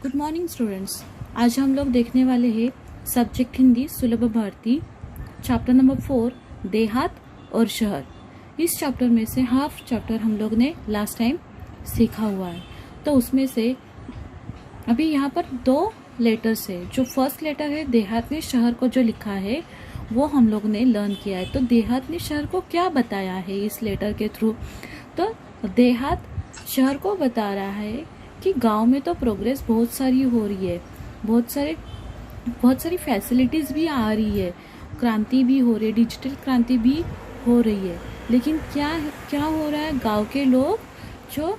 Good morning students. आज हम लोग देखने वाले हैं सब्जेक्ट हिंदी सुलभ भारती चैप्टर नंबर 4 देहात और शहर। इस चैप्टर में से हाफ चैप्टर हम लोग ने लास्ट टाइम सीखा हुआ है। तो उसमें से अभी यहाँ पर 2 लेटर्स है। जो फर्स्ट लेटर है देहात ने शहर को जो लिखा है वो हम लोग ने लर्न किया है। तो देहात ने शहर को क्या बताया है इस लेटर के थ्रू? तो देहात शहर को बता रहा है कि गांव में तो प्रोग्रेस बहुत सारी हो रही है, बहुत सारी फैसिलिटीज़ भी आ रही है, क्रांति भी हो रही है, डिजिटल क्रांति भी हो रही है। लेकिन क्या हो रहा है, गांव के लोग जो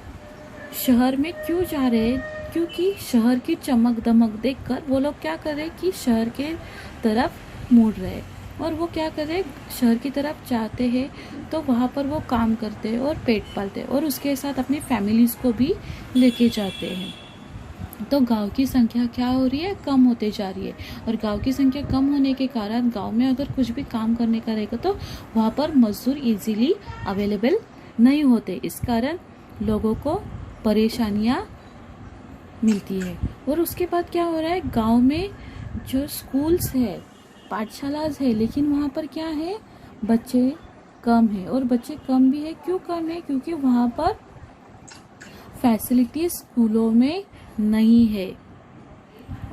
शहर में क्यों जा रहे हैं? क्योंकि शहर की चमक दमक देखकर वो लोग क्या कर रहे हैं कि शहर के तरफ मुड़ रहे हैं। और वो क्या कर रहे हैं, शहर की तरफ जाते हैं तो वहाँ पर वो काम करते हैं और पेट पालते हैं और उसके साथ अपनी फैमिलीज़ को भी लेके जाते हैं। तो गांव की संख्या क्या हो रही है, कम होते जा रही है। और गांव की संख्या कम होने के कारण गांव में अगर कुछ भी काम करने का रहेगा तो वहाँ पर मजदूर इजीली अवेलेबल नहीं होते। इस कारण लोगों को परेशानियाँ मिलती है। और उसके बाद क्या हो रहा है, गांव में जो स्कूल्स है, पाठशालाज है, लेकिन वहाँ पर क्या है, बच्चे कम है। और बच्चे कम भी है, क्यों कम है? क्योंकि वहाँ पर फैसिलिटी स्कूलों में नहीं है।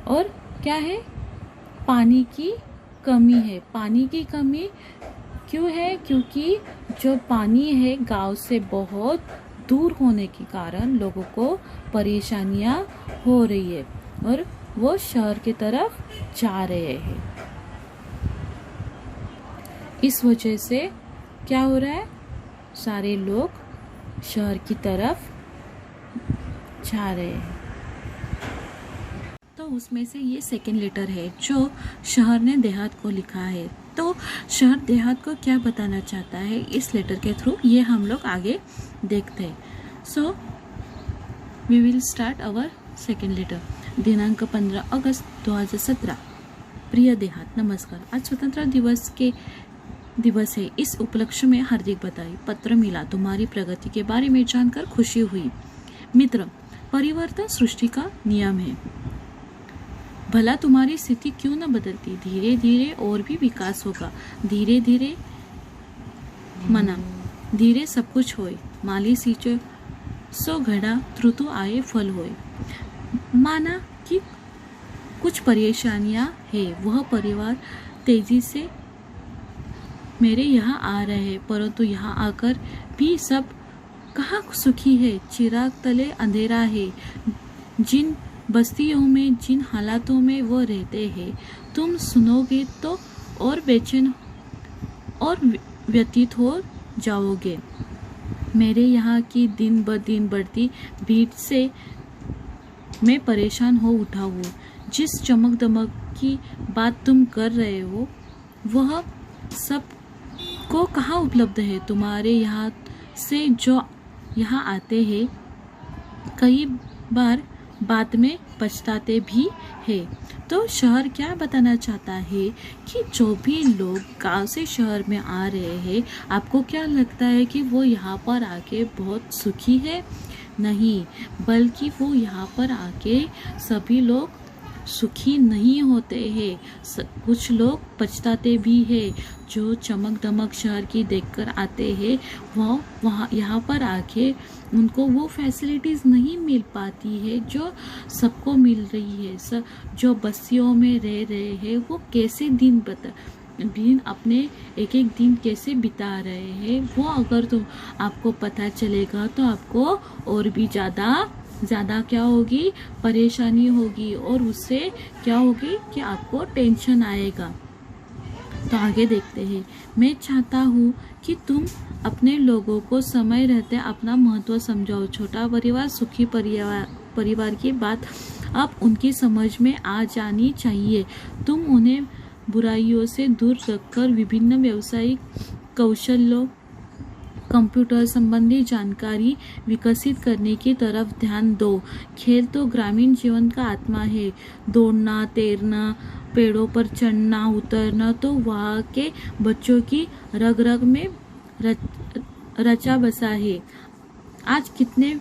और क्या है, पानी की कमी है। पानी की कमी क्यों है? क्योंकि जो पानी है गांव से बहुत दूर होने के कारण लोगों को परेशानियां हो रही है और वो शहर की तरफ जा रहे हैं। इस वजह से क्या हो रहा है, सारे लोग शहर की तरफ जा रहे हैं। तो उसमें से ये सेकंड लेटर है जो शहर ने देहात को लिखा है। तो शहर देहात को क्या बताना चाहता है इस लेटर के थ्रू, ये हम लोग आगे देखते हैं। So we will start our second letter. दिनांक 15 अगस्त 2017। प्रिय देहात, नमस्कार। आज स्वतंत्रता दिवस है। इस उपलक्ष्य में हार्दिक बधाई। पत्र मिला, तुम्हारी प्रगति के बारे में जानकर खुशी हुई। मित्र, परिवर्तन सृष्टि का नियम है। भला तुम्हारी स्थिति क्यों न बदलती? धीरे धीरे और भी विकास होगा। धीरे धीरे मना, धीरे सब कुछ होए। माली सींचे सो घड़ा, ऋतु आए फल होए। माना कि कुछ परेशानियां है, वह परिवार तेजी से मेरे यहाँ आ रहे हैं, परंतु यहाँ आकर भी सब कहाँ सुखी है। चिराग तले अंधेरा है। जिन बस्तियों में, जिन हालातों में वो रहते हैं, तुम सुनोगे तो और बेचैन और व्यतीत हो जाओगे। मेरे यहाँ की दिन ब दिन बढ़ती भीड़ से मैं परेशान हो उठा हूँ। जिस चमक दमक की बात तुम कर रहे हो वह सब को कहाँ उपलब्ध है? तुम्हारे यहाँ से जो यहाँ आते हैं कई बार बाद में पछताते भी है। तो शहर क्या बताना चाहता है कि जो भी लोग गांव से शहर में आ रहे हैं, आपको क्या लगता है कि वो यहाँ पर आके बहुत सुखी है? नहीं, बल्कि वो यहाँ पर आके सभी लोग सुखी नहीं होते हैं। कुछ लोग पछताते भी हैं। जो चमक दमक शहर की देखकर आते हैं वो वहाँ यहाँ पर आके उनको वो फैसिलिटीज़ नहीं मिल पाती है जो सबको मिल रही है। जो बस्तियों में रह रहे हैं वो कैसे दिन अपने एक एक दिन कैसे बिता रहे हैं, वो अगर तो आपको पता चलेगा तो आपको और भी ज़्यादा क्या होगी, परेशानी होगी। और उससे क्या होगी कि आपको टेंशन आएगा। तो आगे देखते हैं। मैं चाहता हूँ कि तुम अपने लोगों को समय रहते अपना महत्व समझाओ। छोटा परिवार, सुखी परिवार की बात अब उनकी समझ में आ जानी चाहिए। तुम उन्हें बुराइयों से दूर रखकर विभिन्न व्यावसायिक कौशलों, कंप्यूटर संबंधी जानकारी विकसित करने की तरफ ध्यान दो। खेल तो ग्रामीण जीवन का आत्मा है। दौड़ना, तैरना, पेड़ों पर चढ़ना उतरना तो वहाँ के बच्चों की रग रग में रचा बसा है। आज कितने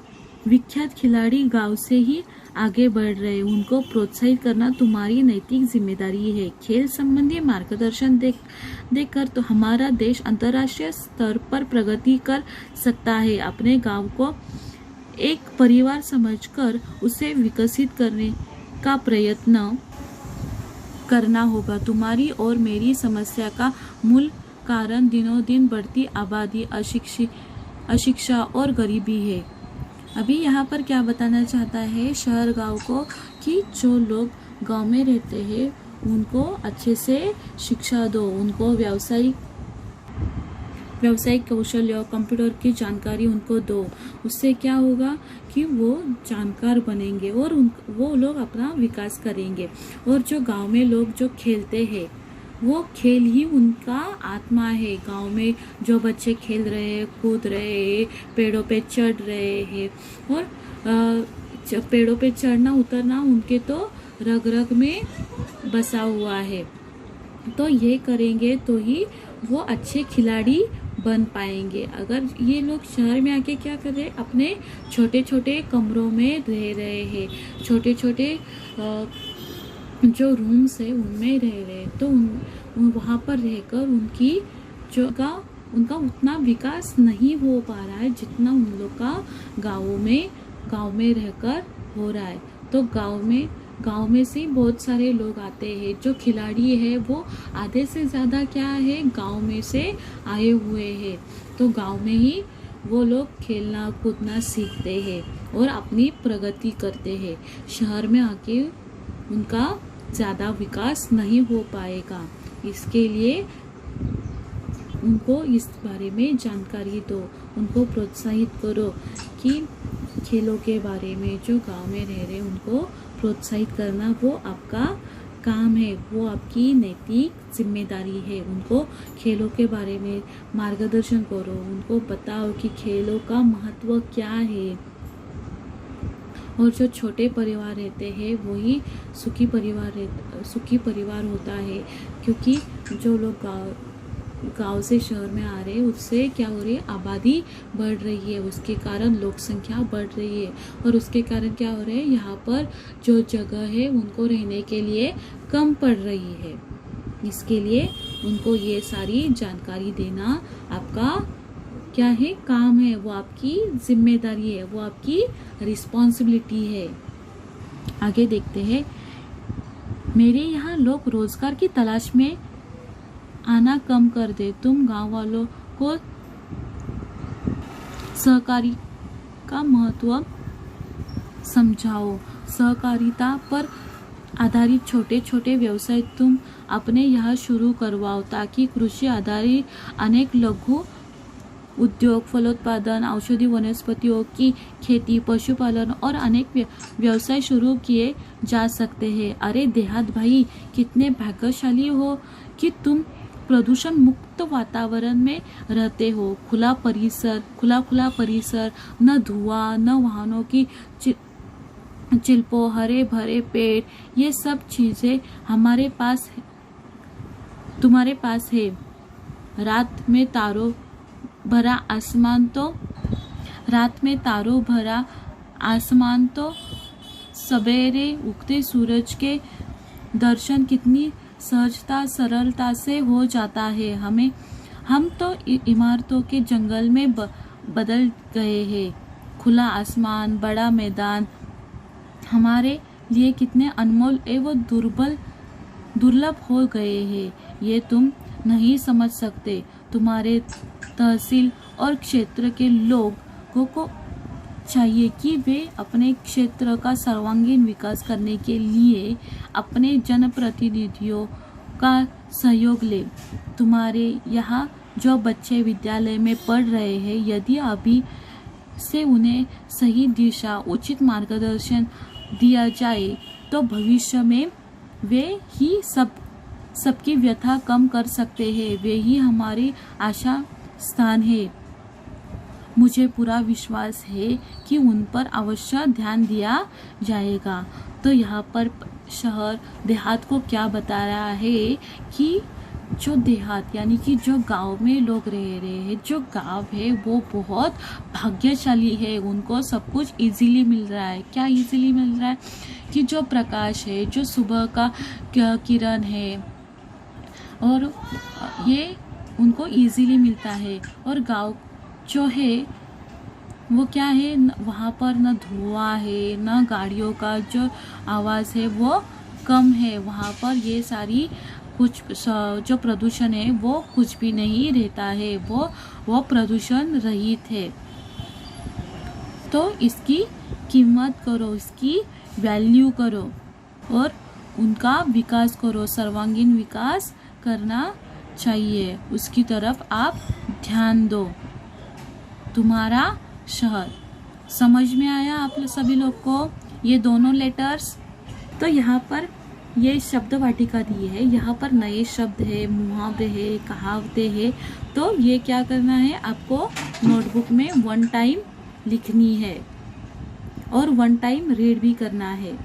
विख्यात खिलाड़ी गांव से ही आगे बढ़ रहे हैं उनको प्रोत्साहित करना तुम्हारी नैतिक जिम्मेदारी है। खेल संबंधी मार्गदर्शन देकर तो हमारा देश अंतर्राष्ट्रीय स्तर पर प्रगति कर सकता है। अपने गांव को एक परिवार समझकर उसे विकसित करने का प्रयत्न करना होगा। तुम्हारी और मेरी समस्या का मूल कारण दिनों दिन बढ़ती आबादी, अशिक्षा और गरीबी है। अभी यहाँ पर क्या बताना चाहता है शहर गांव को कि जो लोग गांव में रहते हैं उनको अच्छे से शिक्षा दो, उनको व्यावसायिक कौशल्य और कंप्यूटर की जानकारी उनको दो। उससे क्या होगा कि वो जानकार बनेंगे और वो लोग अपना विकास करेंगे। और जो गांव में लोग जो खेलते हैं वो खेल ही उनका आत्मा है। गांव में जो बच्चे खेल रहे हैं, कूद रहे हैं, पेड़ों पे चढ़ रहे हैं और पेड़ों पे चढ़ना उतरना उनके तो रग रग में बसा हुआ है। तो ये करेंगे तो ही वो अच्छे खिलाड़ी बन पाएंगे। अगर ये लोग शहर में आके क्या कर रहे हैं, अपने छोटे छोटे कमरों में रह रहे हैं, छोटे छोटे जो रूम्स है उनमें रह रहे हैं, तो वहाँ पर रहकर उनका उतना विकास नहीं हो पा रहा है जितना उन लोग का गाँव में रहकर हो रहा है। तो गांव में से बहुत सारे लोग आते हैं। जो खिलाड़ी है वो आधे से ज़्यादा क्या है गांव में से आए हुए हैं। तो गांव में ही वो लोग खेलना कूदना सीखते हैं और अपनी प्रगति करते हैं। शहर में आके उनका ज़्यादा विकास नहीं हो पाएगा। इसके लिए उनको इस बारे में जानकारी दो, उनको प्रोत्साहित करो कि खेलों के बारे में। जो गांव में रह रहे उनको प्रोत्साहित करना वो आपका काम है, वो आपकी नैतिक जिम्मेदारी है। उनको खेलों के बारे में मार्गदर्शन करो, उनको बताओ कि खेलों का महत्व क्या है। और जो छोटे परिवार रहते हैं वही सुखी परिवार होता है। क्योंकि जो लोग गांव से शहर में आ रहे हैं उससे क्या हो रही है, आबादी बढ़ रही है, उसके कारण लोक संख्या बढ़ रही है और उसके कारण क्या हो रहा है, यहाँ पर जो जगह है उनको रहने के लिए कम पड़ रही है। इसके लिए उनको ये सारी जानकारी देना आपका क्या है, काम है, वो आपकी जिम्मेदारी है, वो आपकी रिस्पॉन्सिबिलिटी है। आगे देखते हैं। मेरे यहाँ लोग रोजगार की तलाश में आना कम कर दे। तुम गांव वालों को सहकारी का महत्व समझाओ। सहकारिता पर आधारित छोटे छोटे व्यवसाय तुम अपने यहाँ शुरू करवाओ ताकि कृषि आधारित अनेक लघु उद्योग, फलोत्पादन, औषधि वनस्पतियों की खेती, पशुपालन और अनेक व्यवसाय शुरू किए जा सकते हैं। अरे देहात भाई, कितने भाग्यशाली हो कि तुम प्रदूषण मुक्त वातावरण में रहते हो। खुला परिसर, न धुआं, न वाहनों की चिल्पों, हरे भरे पेड़, ये सब चीजें तुम्हारे पास है। रात में तारों भरा आसमान तो सवेरे उगते सूरज के दर्शन कितनी सहजता सरलता से हो जाता है। हम तो इमारतों के जंगल में बदल गए हैं। खुला आसमान, बड़ा मैदान हमारे लिए कितने अनमोल एवं दुर्लभ हो गए हैं, ये तुम नहीं समझ सकते। तुम्हारे तहसील और क्षेत्र के लोगों को चाहिए कि वे अपने क्षेत्र का सर्वांगीण विकास करने के लिए अपने जनप्रतिनिधियों का सहयोग ले। तुम्हारे यहाँ जो बच्चे विद्यालय में पढ़ रहे हैं, यदि अभी से उन्हें सही दिशा, उचित मार्गदर्शन दिया जाए तो भविष्य में वे ही सबकी व्यथा कम कर सकते हैं। वे ही हमारी आशा स्थान है। मुझे पूरा विश्वास है कि उन पर अवश्य ध्यान दिया जाएगा। तो यहाँ पर शहर देहात को क्या बता रहा है कि जो देहात यानी कि जो गांव में लोग रह रहे हैं, जो गांव है वो बहुत भाग्यशाली है, उनको सब कुछ इजीली मिल रहा है। क्या इजीली मिल रहा है कि जो प्रकाश है, जो सुबह का किरण है, और ये उनको इजीली मिलता है। और गांव जो है वो क्या है, वहाँ पर न धुआं है, न गाड़ियों का जो आवाज़ है वो कम है। वहाँ पर ये सारी कुछ जो प्रदूषण है वो कुछ भी नहीं रहता है, वो प्रदूषण रहित है। तो इसकी कीमत करो, इसकी वैल्यू करो और उनका विकास करो, सर्वांगीण विकास करना चाहिए, उसकी तरफ आप ध्यान दो। तुम्हारा शहर। समझ में आया आप सभी लोग को ये दोनों लेटर्स? तो यहाँ पर ये शब्द वाटिका दी है, यहाँ पर नए शब्द है, मुहावरे है, कहावतें है। तो ये क्या करना है, आपको नोटबुक में 1 टाइम लिखनी है और 1 टाइम रीड भी करना है।